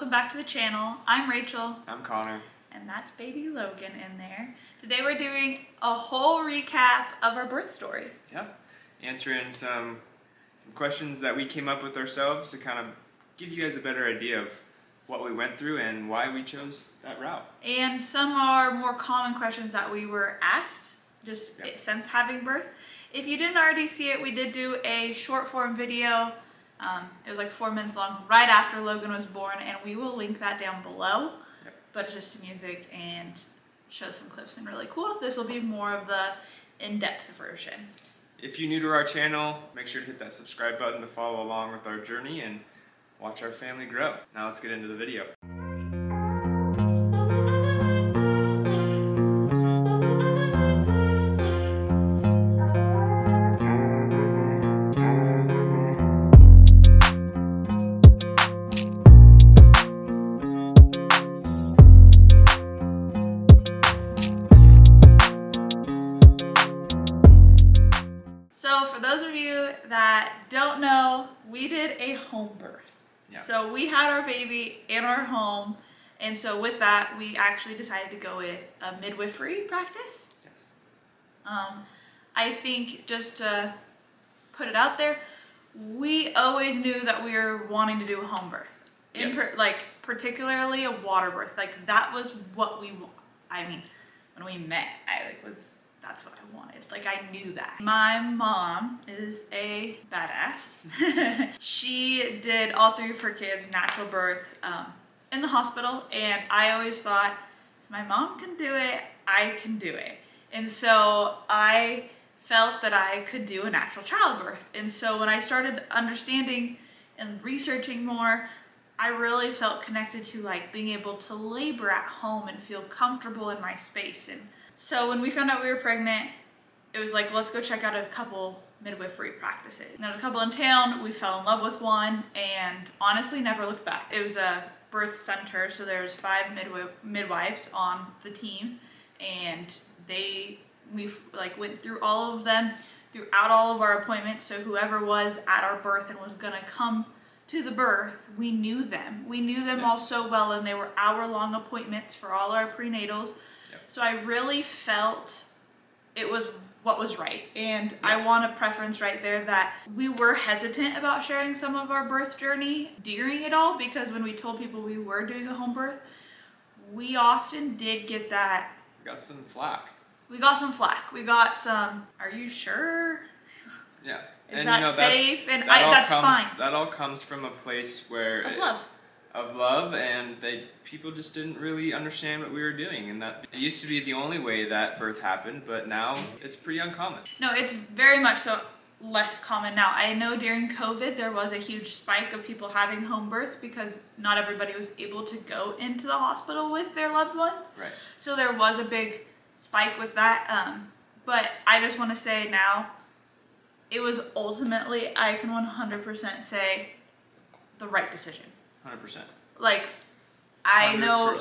welcome back to the channel. I'm Rachel. I'm Connor. And that's baby Logan in there. Today we're doing a whole recap of our birth story. Yeah, answering some questions that we came up with ourselves to kind of give you guys a better idea of what we went through and why we chose that route. And some are more common questions that we were asked just since having birth. If you didn't already see it, we did do a short form video. It was like 4 minutes long right after Logan was born, and we will link that down below. Yep. But it's just music and shows some clips and really cool. This will be more of the in-depth version. If you're new to our channel, make sure to hit that subscribe button to follow along with our journey and watch our family grow. Now let's get into the video. So for those of you that don't know, we did a home birth. Yeah. So we had our baby in our home, and so with that, we actually decided to go with a midwifery practice. Yes. I think just to put it out there, we always knew that we were wanting to do a home birth. Yes. Particularly a water birth. Like that was what we, I mean, when we met, that's what I wanted. Like I knew that. My mom is a badass. She did all 3 of her kids natural births in the hospital, and I always thought, if my mom can do it, I can do it. And so I felt that I could do a natural childbirth. And so when I started understanding and researching more, I really felt connected to like being able to labor at home and feel comfortable in my space. And so when we found out we were pregnant, it was like, let's go check out a couple midwifery practices. And there's a couple in town. We fell in love with one and honestly never looked back. It was a birth center, so there's 5 midwives on the team, and we went through all of them throughout all of our appointments. So whoever was at our birth and was gonna come to the birth, we knew them. We knew them all so well, and they were hour-long appointments for all our prenatals. So I really felt it was what was right. And I want to preference right there that we were hesitant about sharing some of our birth journey during it all, because when we told people we were doing a home birth, we often did get that. We got some flack. We got some, are you sure? Yeah. Is that safe? And that's fine. That all comes from a place where of love, and people just didn't really understand what we were doing, and that it used to be the only way that birth happened, but now it's pretty uncommon. No, it's very much so less common now. I know during COVID there was a huge spike of people having home births because not everybody was able to go into the hospital with their loved ones. Right. So there was a big spike with that, but I just want to say now, it was ultimately, I can 100% say, the right decision. 100%. Like, I 100%. Know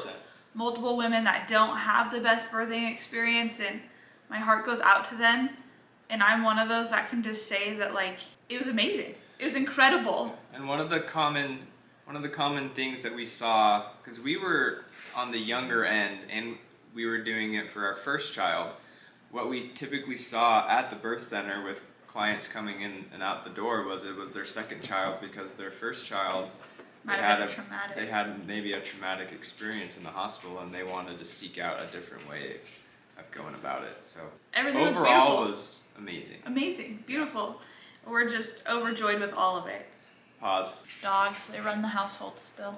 multiple women that don't have the best birthing experience, and my heart goes out to them. And I'm one of those that can just say that, like, it was amazing. It was incredible. And one of the common things that we saw, because we were on the younger end and we were doing it for our first child, what we typically saw at the birth center with clients coming in and out the door was it was their second child, because their first child they had maybe a traumatic experience in the hospital, and they wanted to seek out a different way of going about it. So everything overall was amazing. Amazing, beautiful. We're just overjoyed with all of it. Pause. Dogs, they run the household still.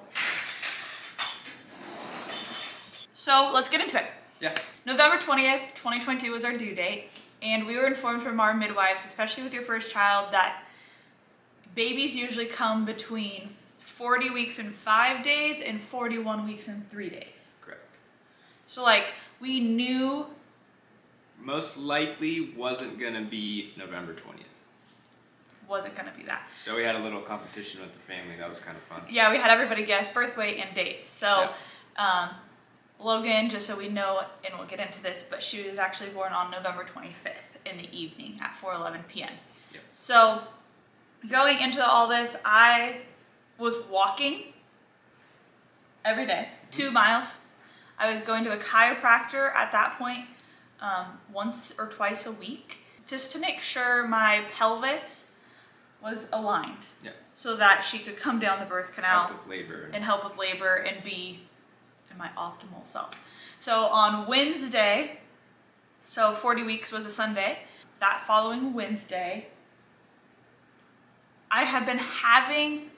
So let's get into it. Yeah. November 20th, 2022 was our due date, and we were informed from our midwives, especially with your first child, that babies usually come between 40 weeks and 5 days and 41 weeks and 3 days. Correct. So like, we knew most likely wasn't gonna be November 20th. Wasn't gonna be that. So we had a little competition with the family. That was kind of fun. Yeah, we had everybody guess birth weight and dates. So Logan, just so we know, and we'll get into this, but she was actually born on November 25th in the evening at 4:11 p.m. Yep. So going into all this, I was walking every day, 2 miles. I was going to the chiropractor at that point once or twice a week, just to make sure my pelvis was aligned. Yeah. So that she could come down the birth canal. Help with labor. And help with labor and be in my optimal self. So on Wednesday, so 40 weeks was a Sunday, that following Wednesday, I had been having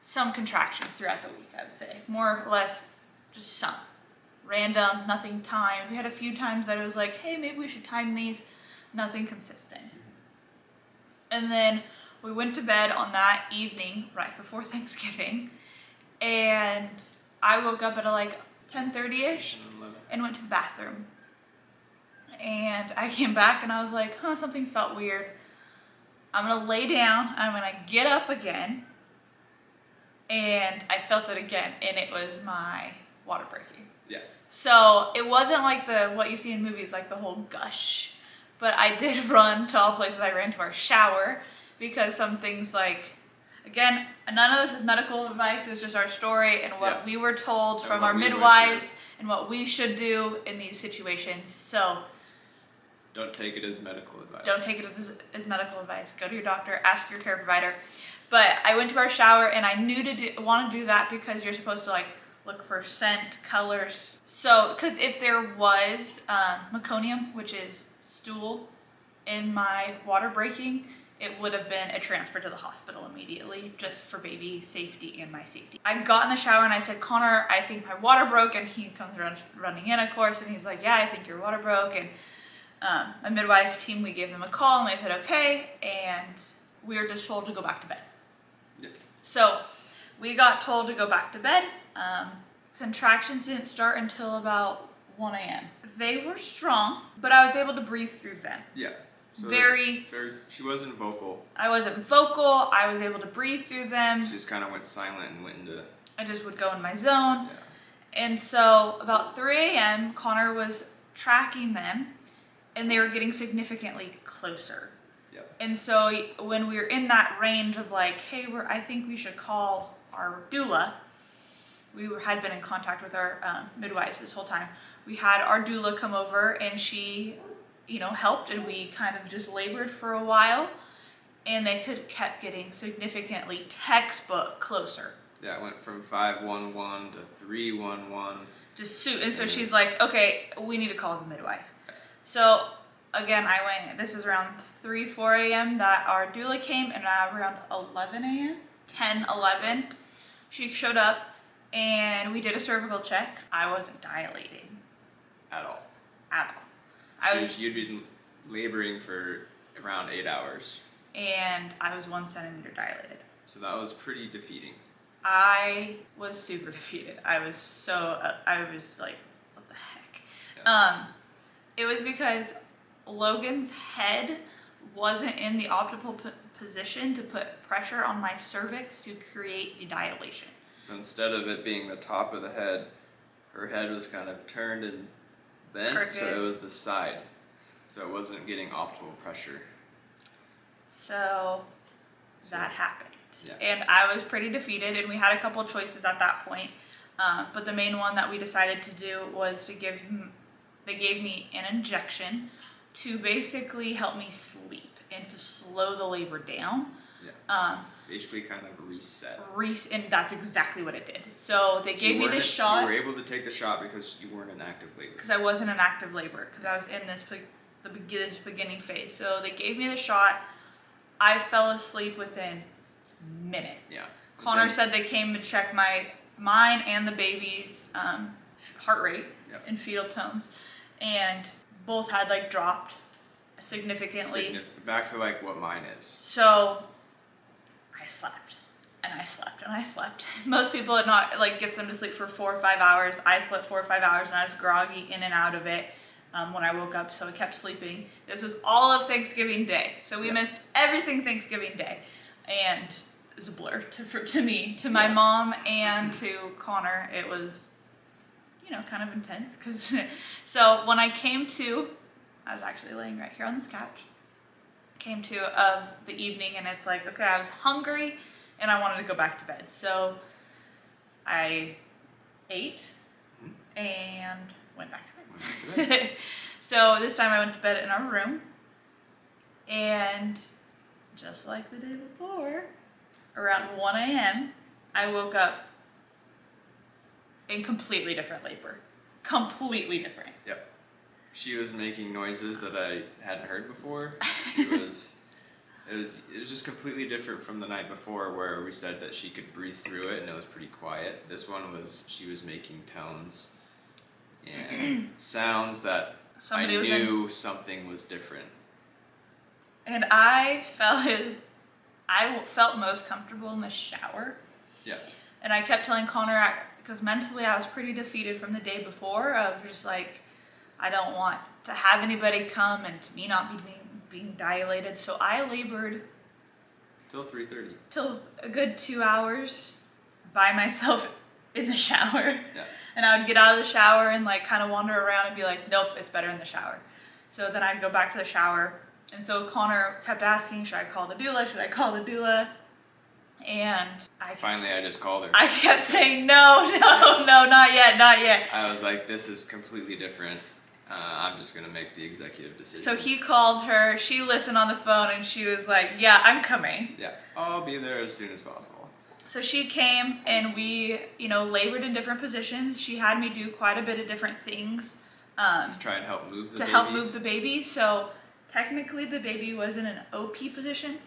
some contractions throughout the week, I would say. More or less, just some. Random, nothing timed. We had a few times that it was like, hey, maybe we should time these. Nothing consistent. And then we went to bed on that evening, right before Thanksgiving. And I woke up at like 10:30ish and went to the bathroom. And I came back and I was like, huh, something felt weird. I'm gonna lay down, I'm gonna get up again. And I felt it again, and it was my water breaking. Yeah. So it wasn't like what you see in movies, like the whole gush. But I did run to all places. I ran to our shower because some things like, again, none of this is medical advice, it's just our story and what we were told from our midwives and what we should do in these situations. So don't take it as medical advice. Don't take it as medical advice. Go to your doctor, ask your care provider. But I went to our shower and I knew to want to do that because you're supposed to like look for scent, colors. So, because if there was meconium, which is stool, in my water breaking, it would have been a transfer to the hospital immediately, just for baby safety and my safety. I got in the shower and I said, Connor, I think my water broke, and he comes running in, of course, and he's like, yeah, I think your water broke, and my midwife team, we gave them a call, and they said, okay, and we were just told to go back to bed. Yeah. So we got told to go back to bed. Contractions didn't start until about 1 a.m. They were strong, but I was able to breathe through them. Yeah. So she wasn't vocal. I wasn't vocal. I was able to breathe through them. She just kind of went silent and went into... I just would go in my zone. Yeah. And so about 3 a.m., Connor was tracking them, and they were getting significantly closer. Yep. And so when we were in that range of like, hey, I think we should call our doula, we had been in contact with our midwives this whole time. We had our doula come over, and she, helped, and we kind of just labored for a while, and they kept getting significantly textbook closer. Yeah, it went from 511 to 311. And so she's like, okay, we need to call the midwife. So again, this was around 4 a.m. that our doula came, and around 11 a.m., 10, 11, she showed up, and we did a cervical check. I wasn't dilating. At all. You'd been laboring for around 8 hours. And I was 1 centimeter dilated. So that was pretty defeating. I was super defeated. I was like, what the heck? Yeah. It was because Logan's head wasn't in the optimal position to put pressure on my cervix to create the dilation. So instead of it being the top of the head, her head was kind of turned and bent, crooked. So it was the side. So it wasn't getting optimal pressure. So that happened. Yeah. And I was pretty defeated, and we had a couple of choices at that point. But the main one that we decided to do was they gave me an injection to basically help me sleep and to slow the labor down. Yeah. Basically kind of reset. And that's exactly what it did. So they gave me the shot. You were able to take the shot because you weren't in active labor. Because I wasn't in active labor, because I was in this beginning phase. So they gave me the shot. I fell asleep within minutes. Yeah. Connor said they came to check mine and the baby's heart rate and fetal tones, and both had like dropped significantly. Back to like what mine is. So I slept and I slept and I slept. Most people it not like gets them to sleep for 4 or 5 hours. I slept 4 or 5 hours, and I was groggy in and out of it when I woke up, so I kept sleeping. This was all of Thanksgiving Day, so we missed everything Thanksgiving Day, and it was a blur to me, to my mom, and to Connor. It was, kind of intense. So when I came to, I was actually laying right here on this couch, came to of the evening, and it's like, okay, I was hungry and I wanted to go back to bed. So I ate and went back to bed. So this time I went to bed in our room, and just like the day before, around 1 a.m., I woke up in completely different labor. Completely different. Yep. She was making noises that I hadn't heard before. It was just completely different from the night before, where we said that she could breathe through it and it was pretty quiet. This one she was making tones and sounds that I knew something was different. And I felt most comfortable in the shower. Yeah. And I kept telling Connor, because mentally I was pretty defeated from the day before, of just like, I don't want to have anybody come and me not being dilated. So I labored till 3:30. Till a good 2 hours by myself in the shower. Yeah. And I would get out of the shower and like kind of wander around and be like, nope, it's better in the shower. So then I'd go back to the shower. And so Connor kept asking, should I call the doula? Should I call the doula? And I just called her. I kept saying, no, not yet. I was like, this is completely different. I'm just going to make the executive decision. So he called her, she listened on the phone, and she was like, yeah, I'm coming. Yeah, I'll be there as soon as possible. So she came, and we, labored in different positions. She had me do quite a bit of different things. To try and help move the baby. To help move the baby. So technically the baby was in an OP position.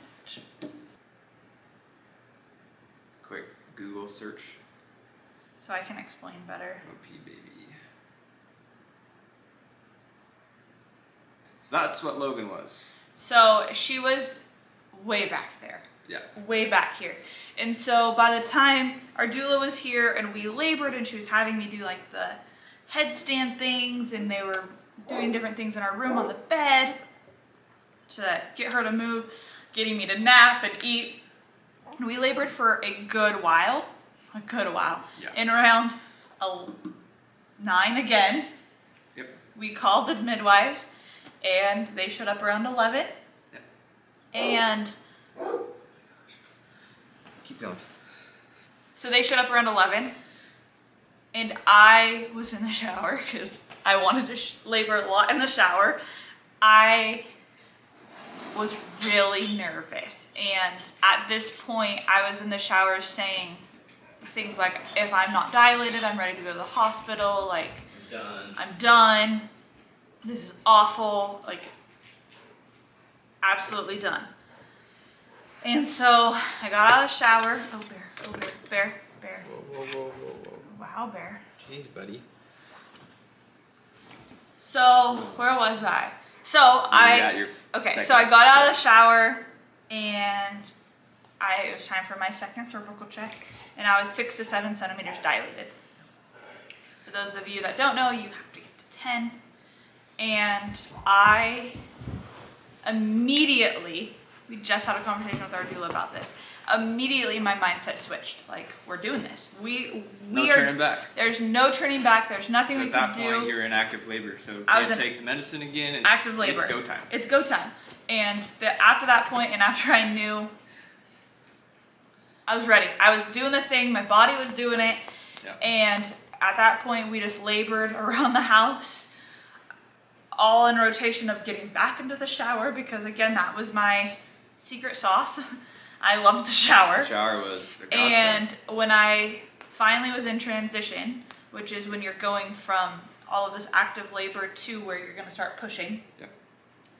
Quick Google search. So I can explain better. OP baby. So that's what Logan was. So she was way back there. Yeah. Way back here. And so by the time our doula was here and we labored and she was having me do like the headstand things, and they were doing different things in our room on the bed to get her to move, getting me to nap and eat. And we labored for a good while. Yeah. And around 9 again, yep, we called the midwives, and they showed up around 11. Yep. And keep going. So they showed up around 11, and I was in the shower because I wanted to labor a lot in the shower. I was really nervous, and at this point I was in the shower saying things like, if I'm not dilated, I'm ready to go to the hospital, like I'm done, this is awful, like absolutely done. And so I got out of the shower. Oh, Bear. Whoa. Wow, Bear. Jeez, buddy. So where was I? So I got out of the shower, and it was time for my second cervical check, and I was 6 to 7 centimeters dilated. For those of you that don't know, you have to get to 10. And I immediately, we just had a conversation with our doula about this. Immediately my mindset switched. Like, we're doing this. No turning back. There's no turning back. There's nothing we can do. At that point, you're in active labor, so you can't take the medicine again. Active labor. It's go time. It's go time. And after that point, and after I knew, I was ready. I was doing the thing. My body was doing it. Yeah. And at that point, we just labored around the house, all in rotation of getting back into the shower, because again, that was my secret sauce. I loved the shower. The shower was a godsend. And when I finally was in transition, which is when you're going from all of this active labor to where you're going to start pushing, yeah,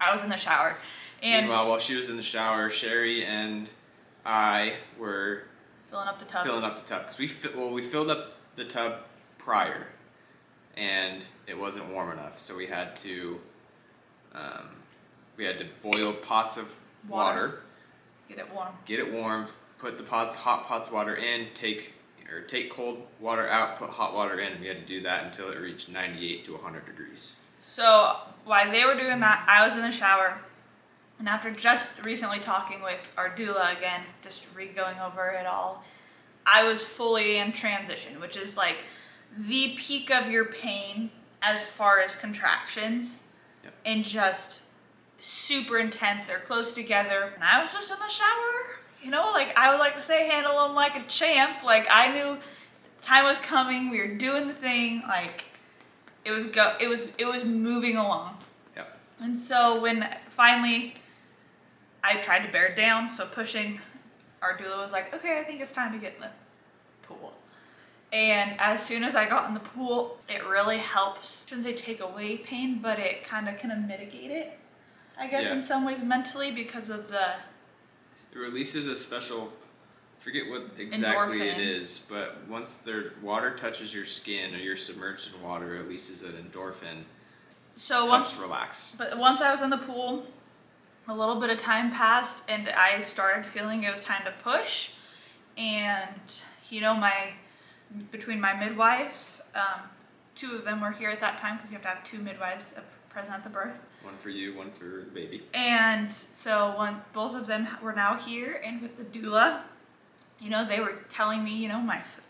I was in the shower. And meanwhile, while she was in the shower, Sherry and I were filling up the tub. Because we filled up the tub prior, and it wasn't warm enough, so we had to boil pots of water. Get it warm. Put the hot pots of water in. Take cold water out. Put hot water in. And we had to do that until it reached 98 to 100 degrees. So while they were doing that, I was in the shower, and after just recently talking with our doula again, just going over it all, I was fully in transition, which is like the peak of your pain as far as contractions. Yep. And just super intense. They're close together, and I was just in the shower, like I would like to say, handle them like a champ. Like I knew time was coming. We were doing the thing. Like, it was moving along. Yep. And so when finally I tried to bear it down, so pushing, our doula was like, okay, I think it's time to get in the pool. And as soon as I got in the pool, it really helps. I shouldn't say take away pain, but it kind of mitigate it, I guess, in some ways mentally, because of the... It releases a special, forget what exactly endorphin. It is, but once the water touches your skin or you're submerged in water, it releases an endorphin. So helps relax. But once I was in the pool, a little bit of time passed and I started feeling it was time to push. And, you know, between my midwives, 2 of them were here at that time because you have to have 2 midwives present at the birth. One for you, one for the baby. And so both of them were now here, and with the doula, you know, they were telling me, you know,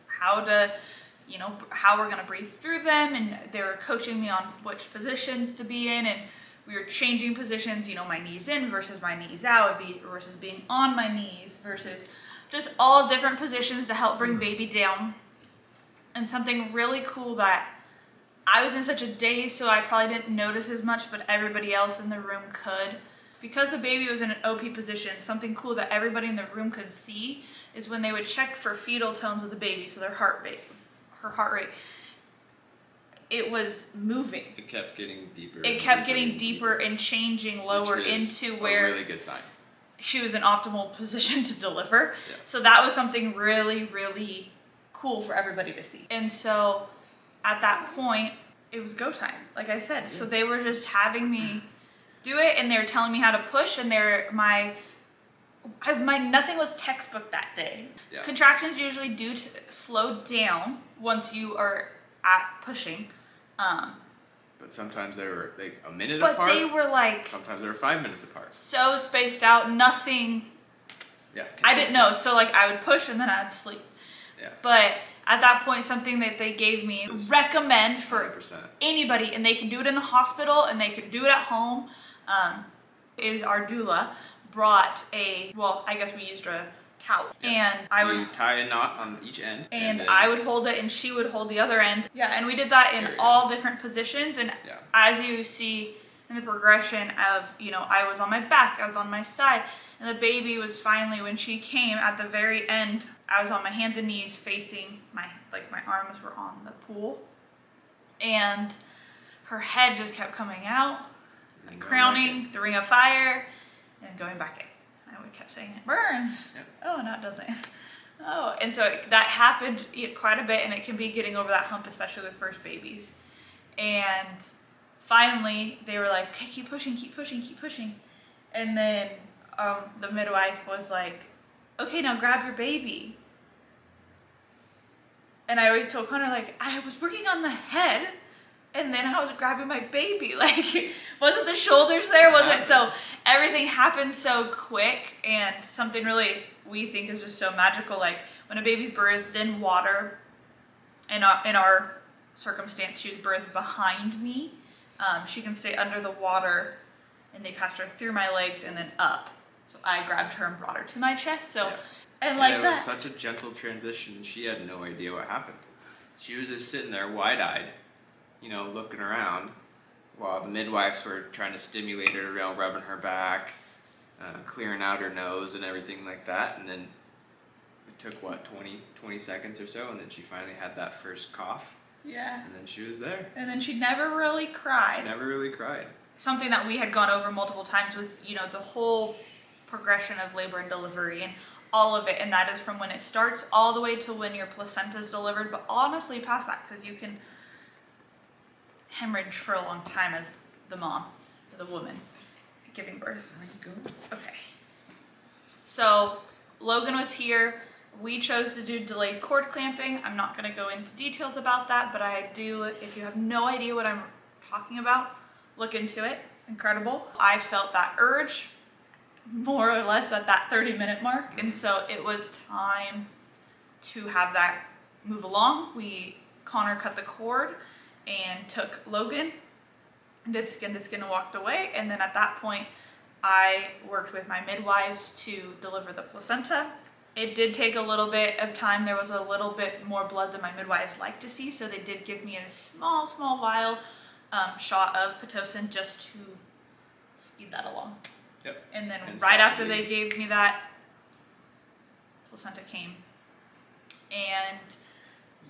how we're gonna breathe through them, and they were coaching me on which positions to be in, and we were changing positions, you know, my knees in versus my knees out, versus being on my knees, versus just all different positions to help bring baby down. And something really cool that I was in such a daze, so I probably didn't notice as much, but everybody else in the room could. Because the baby was in an OP position, something cool that everybody in the room could see is when they would check for fetal tones of the baby, so her heart rate, it was moving. It kept getting deeper. It kept getting deeper and changing lower into where... a really good sign. She was in optimal position to deliver. Yeah. So that was something really, really cool for everybody to see. And so at that point, it was go time, like I said. So they were just having me do it, and they were telling me how to push, and nothing was textbook that day. Yeah. Contractions usually do slow down once you are at pushing. But sometimes they were like a minute apart. But they were like... Sometimes they were 5 minutes apart. So spaced out, nothing... Yeah, I didn't know, so like I would push and then I'd sleep. Yeah. But at that point, something that they gave me, recommend for 100%. Anybody, and they can do it in the hospital and they can do it at home, is our doula brought I guess we used a towel. Yeah. And I would tie a knot on each end. And I would hold it and she would hold the other end. Yeah, and we did that in all different positions. And as you see in the progression of, you know, I was on my back, I was on my side, and the baby was finally, when she came at the very end, I was on my hands and knees facing my arms were on the pool. And her head just kept coming out, crowning, the ring of fire, and going back in. And we kept saying, it burns. Yep. Oh, no, it doesn't. Oh, and so that happened quite a bit, and it can be getting over that hump, especially with first babies. And finally, they were like, okay, keep pushing, keep pushing, keep pushing. And then the midwife was like, okay, now grab your baby. And I always told Connor, like, I was working on the head, and then I was grabbing my baby. Like, wasn't the shoulders there? Wasn't so everything happened so quick, and something really we think is just so magical. Like when a baby's birthed in water, in our circumstance, she was birthed behind me. She can stay under the water, and they passed her through my legs and then up. So I grabbed her and brought her to my chest. So and like it was such a gentle transition. She had no idea what happened. She was just sitting there wide-eyed, you know, looking around while the midwives were trying to stimulate her, you know, rubbing her back, clearing out her nose and everything like that. And then it took, what, 20 seconds or so, and then she finally had that first cough. Yeah. And then she was there. And then she never really cried. She never really cried. Something that we had gone over multiple times was, you know, the whole progression of labor and delivery and all of it, and that is from when it starts all the way to when your placenta is delivered, but honestly past that, because you can hemorrhage for a long time as the mom, or the woman giving birth. Where you go? Okay. So Logan was here. We chose to do delayed cord clamping. I'm not going to go into details about that, but I do, if you have no idea what I'm talking about, look into it. Incredible. I felt that urge more or less at that 30-minute mark, and so it was time to have that move along. Connor cut the cord and took Logan and did skin to skin and walked away, and then at that point I worked with my midwives to deliver the placenta, It did take a little bit of time. There was a little bit more blood than my midwives like to see, so they did give me a small vial shot of Pitocin just to speed that along. Yep. And then right after they gave me that, placenta came. And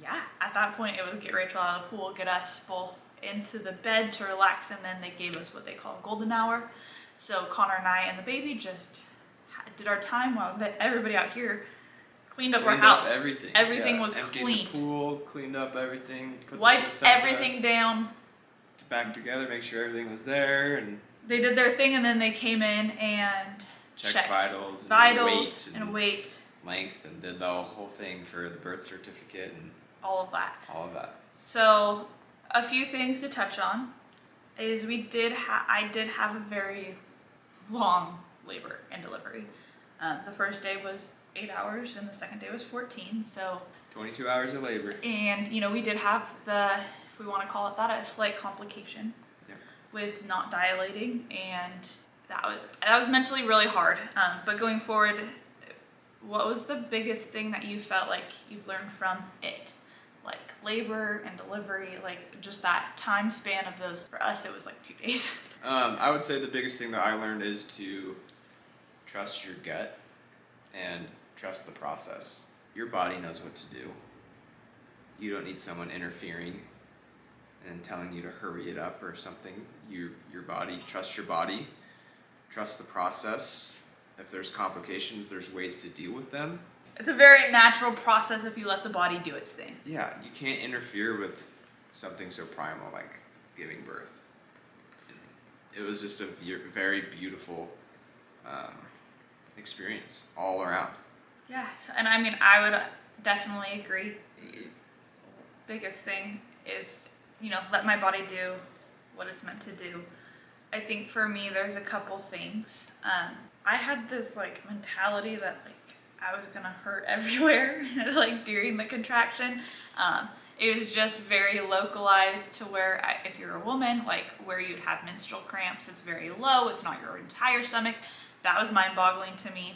yeah, at that point it would get Rachel out of the pool, get us both into the bed to relax, and then they gave us what they call golden hour. So Connor and I and the baby just did our time while everybody out here cleaned up our house. Everything. Everything was cleaned. The pool, cleaned up everything. Wiped everything down. Back together, make sure everything was there, and they did their thing, and then they came in and checked vitals and weight, length, and did the whole thing for the birth certificate and all of that. So a few things to touch on is I did have a very long labor and delivery. The first day was 8 hours and the second day was 14, so 22 hours of labor. And you know, we did have if we want to call it that, a slight complication with not dilating, and that was mentally really hard. But going forward, what was the biggest thing that you felt like you've learned from it? Like labor and delivery, like just that time span of those. For us, it was like 2 days. I would say the biggest thing that I learned is to trust your gut and trust the process. Your body knows what to do. You don't need someone interfering and telling you to hurry it up or something. Your body, trust your body, trust the process. If there's complications, there's ways to deal with them. It's a very natural process if you let the body do its thing. Yeah, you can't interfere with something so primal like giving birth. It was just a very beautiful experience all around. Yeah, and I mean, I would definitely agree. Biggest thing is, you know, let my body do what it's meant to do. I think for me, there's a couple things. I had this like mentality that like I was gonna hurt everywhere, like during the contraction. It was just very localized to where if you're a woman, like where you'd have menstrual cramps, it's very low, it's not your entire stomach. That was mind-boggling to me.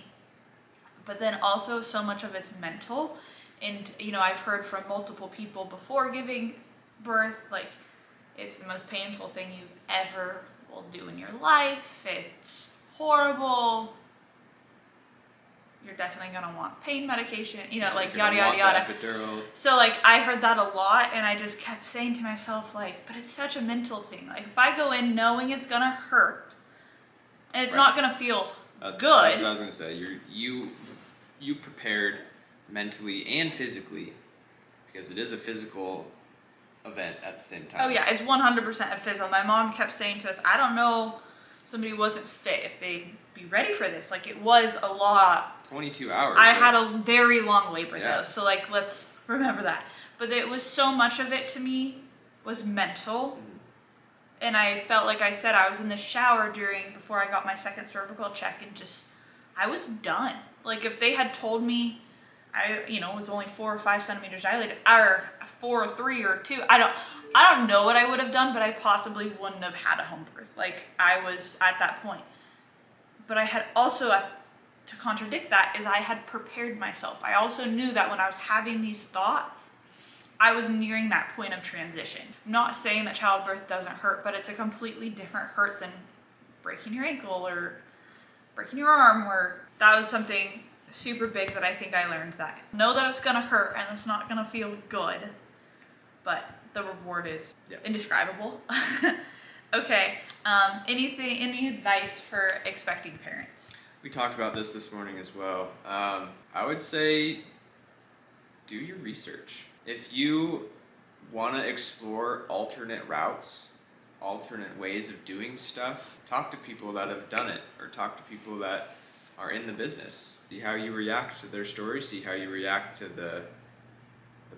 But then also so much of it's mental. And you know, I've heard from multiple people before giving birth, like it's the most painful thing you ever will do in your life. It's horrible. You're definitely gonna want pain medication, you know, like yada yada yada. Epidural. So like I heard that a lot, and I just kept saying to myself like, but it's such a mental thing. Like if I go in knowing it's gonna hurt and it's not gonna feel good. That's what I was gonna say. You prepared mentally and physically, because it is a physical event at the same time. Oh yeah, it's 100% a physical. My mom kept saying to us, I don't know if somebody wasn't fit if they'd be ready for this. Like it was a lot. 22 hours. I had a very long labor though, so like let's remember that. But it was so much of it to me was mental. And I felt like I said, I was in the shower before I got my second cervical check, and just, I was done. Like if they had told me it was only 4 or 5 centimeters dilated, or 4 or 3 or 2, I don't know what I would have done, but I possibly wouldn't have had a home birth. Like I was at that point. But I had also, to contradict that, is I had prepared myself. I also knew that when I was having these thoughts, I was nearing that point of transition. I'm not saying that childbirth doesn't hurt, but it's a completely different hurt than breaking your ankle or breaking your arm. Or that was something super big that I think I learned, that know that it's gonna hurt and it's not gonna feel good, but the reward is indescribable. Okay, any advice for expecting parents? We talked about this morning as well. I would say do your research. If you want to explore alternate routes, alternate ways of doing stuff, talk to people that have done it, or talk to people that are in the business. See how you react to their stories, see how you react to the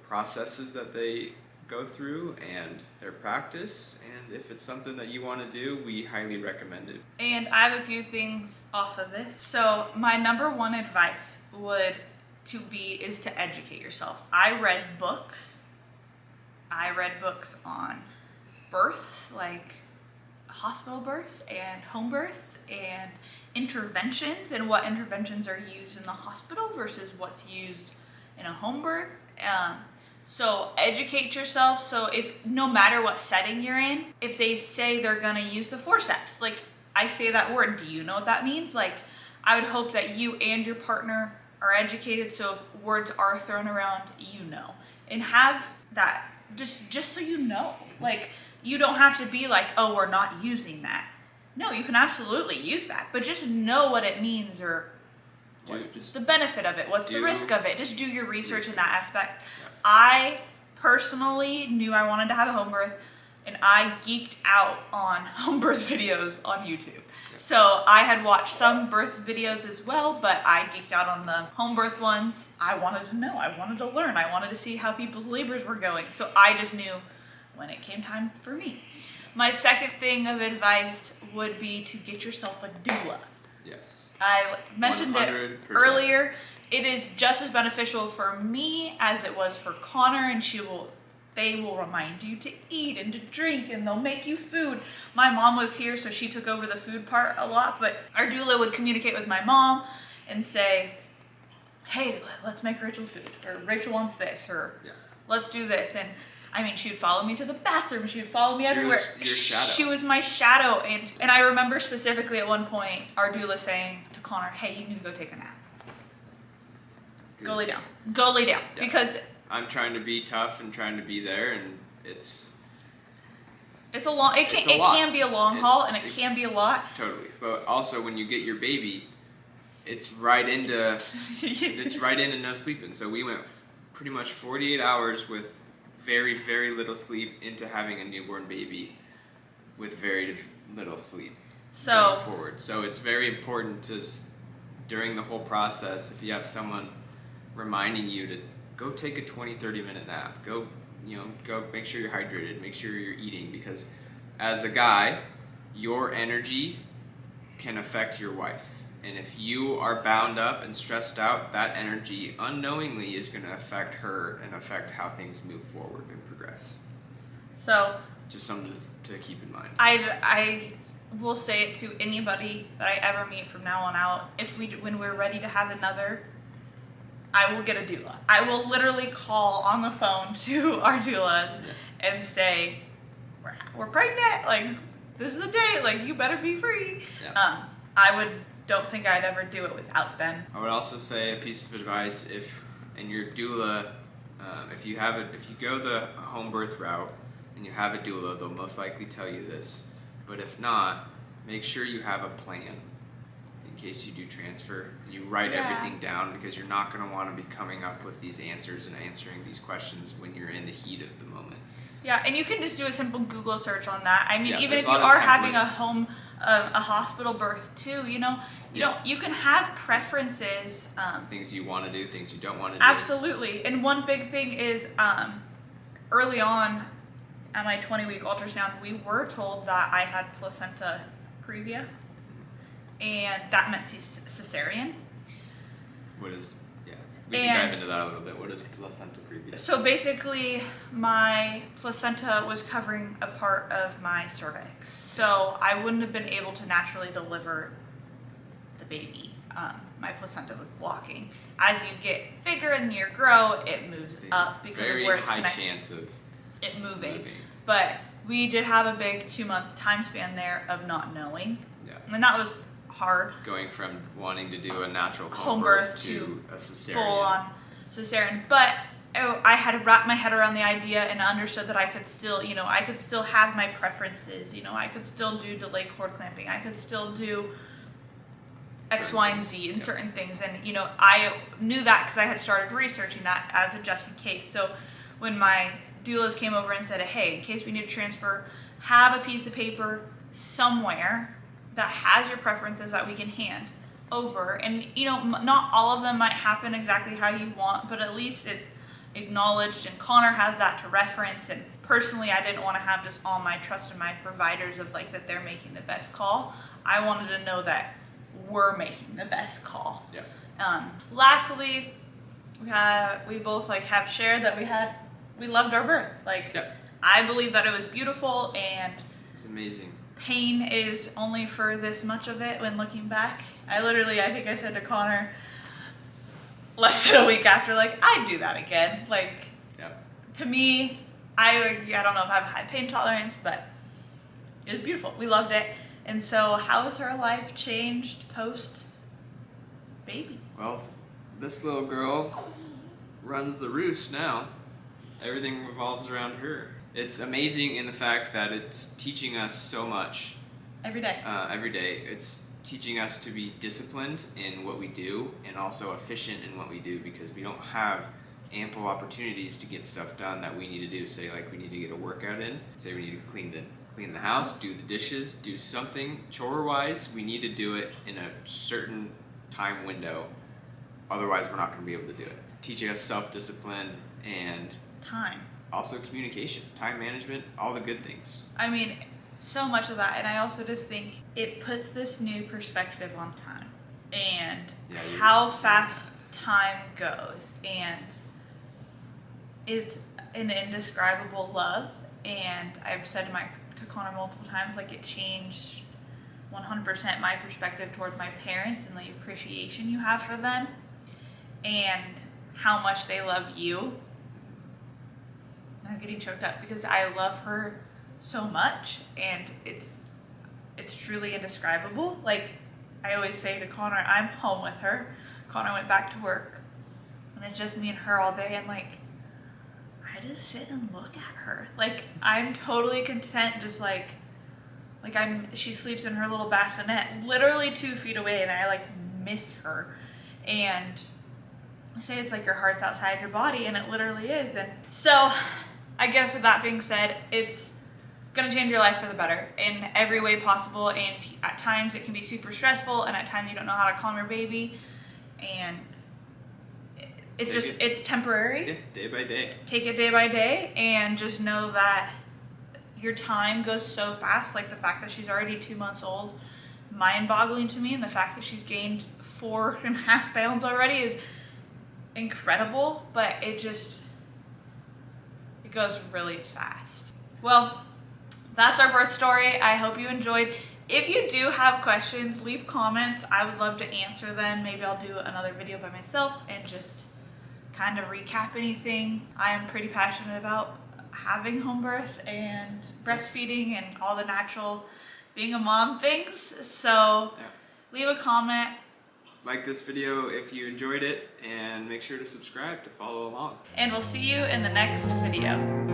processes that they go through and their practice, and if it's something that you want to do, we highly recommend it. And I have a few things off of this. So my number one advice is to educate yourself. I read books on births, like hospital births and home births, and interventions and what interventions are used in the hospital versus what's used in a home birth. So educate yourself. So if no matter what setting you're in, if they say they're gonna use the forceps, like I say that word, do you know what that means? Like I would hope that you and your partner are educated, so if words are thrown around, you know. And have that, just so you know. Like you don't have to be like, oh, we're not using that. No, you can absolutely use that, but just know what it means or what's the benefit of it, what's the risk of it. Just do your research in that aspect. Yeah. I personally knew I wanted to have a home birth, and I geeked out on home birth videos on YouTube. Yeah. So I had watched some birth videos as well, but I geeked out on the home birth ones. I wanted to know, I wanted to learn, I wanted to see how people's labors were going. So I just knew when it came time for me. My second thing of advice would be to get yourself a doula. Yes. I mentioned 100%. It earlier. It is just as beneficial for me as it was for Connor, and they will remind you to eat and to drink, and they'll make you food. My mom was here, so she took over the food part a lot, but our doula would communicate with my mom and say, hey, let's make Rachel food, or Rachel wants this, or let's do this. And I mean, she would follow me to the bathroom. She would follow me everywhere. Your shadow. She was my shadow. And I remember specifically at one point, our doula saying to Connor, hey, you need to go take a nap. Go lay down. Go lay down. Yeah. Because I'm trying to be tough and trying to be there, and it's a long, it can be a long haul, and it can be a lot. Totally. But also when you get your baby, it's right into no sleeping. So we went pretty much 48 hours with very, very little sleep into having a newborn baby with very little sleep going forward. So it's very important to, during the whole process, if you have someone reminding you to go take a 20-30 minute nap, go make sure you're hydrated, make sure you're eating, because as a guy, your energy can affect your wife. And if you are bound up and stressed out, that energy unknowingly is going to affect her and affect how things move forward and progress. So just something to keep in mind. I will say it to anybody that I ever meet from now on out. When we're ready to have another, I will get a doula. I will literally call on the phone to our doulas and say, we're pregnant. Like, this is the date. Like, you better be free. Yeah. Don't think I'd ever do it without them. I would also say a piece of advice: in your doula, if you go the home birth route and you have a doula, they'll most likely tell you this. But if not, make sure you have a plan in case you do transfer. You write everything down, because you're not going to want to be coming up with these answers and answering these questions when you're in the heat of the moment. Yeah, and you can just do a simple Google search on that. I mean, even if you are having a hospital birth too, you can have preferences. Things you want to do, things you don't want to do. Absolutely. And one big thing is early on at my 20-week ultrasound, we were told that I had placenta previa, and that meant cesarean. We can dive into that a little bit. What is placenta previa? So basically, my placenta was covering a part of my cervix. So I wouldn't have been able to naturally deliver the baby. My placenta was blocking. As you get bigger and you grow, it moves up because of where it's connected. Very high chance of it moving. But we did have a big 2-month time span there of not knowing. Yeah. And that was hard. Going from wanting to do a natural home birth to a cesarean. Full on cesarean. But I had wrapped my head around the idea and understood that I could still, I could still have my preferences. I could still do delayed cord clamping. I could still do X, Y, and Z in certain things. And, I knew that because I had started researching that as a just in case. So when my doulas came over and said, hey, in case we need to transfer, have a piece of paper somewhere that has your preferences that we can hand over. And, not all of them might happen exactly how you want, but at least it's acknowledged, and Connor has that to reference. And personally, I didn't want to have just all my trust in my providers of that they're making the best call. I wanted to know that we're making the best call. Yeah. Lastly, we both have shared that we loved our birth. I believe that it was beautiful, and it's amazing. pain is only for this much of it when looking back. I think I said to Connor less than a week after, like, I'd do that again. Like, to me, I don't know if I have a high pain tolerance, but it was beautiful. We loved it. And so how has her life changed post-baby? Well, this little girl runs the roost now. Everything revolves around her. It's amazing in the fact that it's teaching us so much. Every day. Every day. It's teaching us to be disciplined in what we do and also efficient in what we do, because we don't have ample opportunities to get stuff done that we need to do. Say, like, we need to get a workout in. Say we need to clean the house, do the dishes, do something chore-wise. We need to do it in a certain time window. Otherwise, we're not going to be able to do it. Teaching us self-discipline and time. Also communication, time management, all the good things. I mean, so much of that. And I also just think it puts this new perspective on time and how fast time goes. And it's an indescribable love. And I've said to Connor multiple times, like, it changed 100% my perspective towards my parents and the appreciation you have for them and how much they love you. I'm getting choked up because I love her so much, and it's truly indescribable. Like, I always say to Connor, I'm home with her. Connor went back to work, and it's just me and her all day, and like, I just sit and look at her. Like, I'm totally content, just she sleeps in her little bassinet, literally 2 feet away, and I like miss her. And I say it's like your heart's outside your body, and it literally is. And so, I guess with that being said, it's gonna change your life for the better in every way possible. And at times it can be super stressful, and at times you don't know how to calm your baby, and it's temporary. Yeah, day by day. Take it day by day, and just know that your time goes so fast. Like, the fact that she's already 2 months old, mind-boggling to me, and the fact that she's gained 4.5 pounds already is incredible, but it goes really fast. Well, that's our birth story. I hope you enjoyed. If you do have questions, leave comments. I would love to answer them. Maybe I'll do another video by myself and just kind of recap anything. I am pretty passionate about having home birth and breastfeeding and all the natural being a mom things. So leave a comment. Like this video if you enjoyed it, and make sure to subscribe to follow along. And we'll see you in the next video.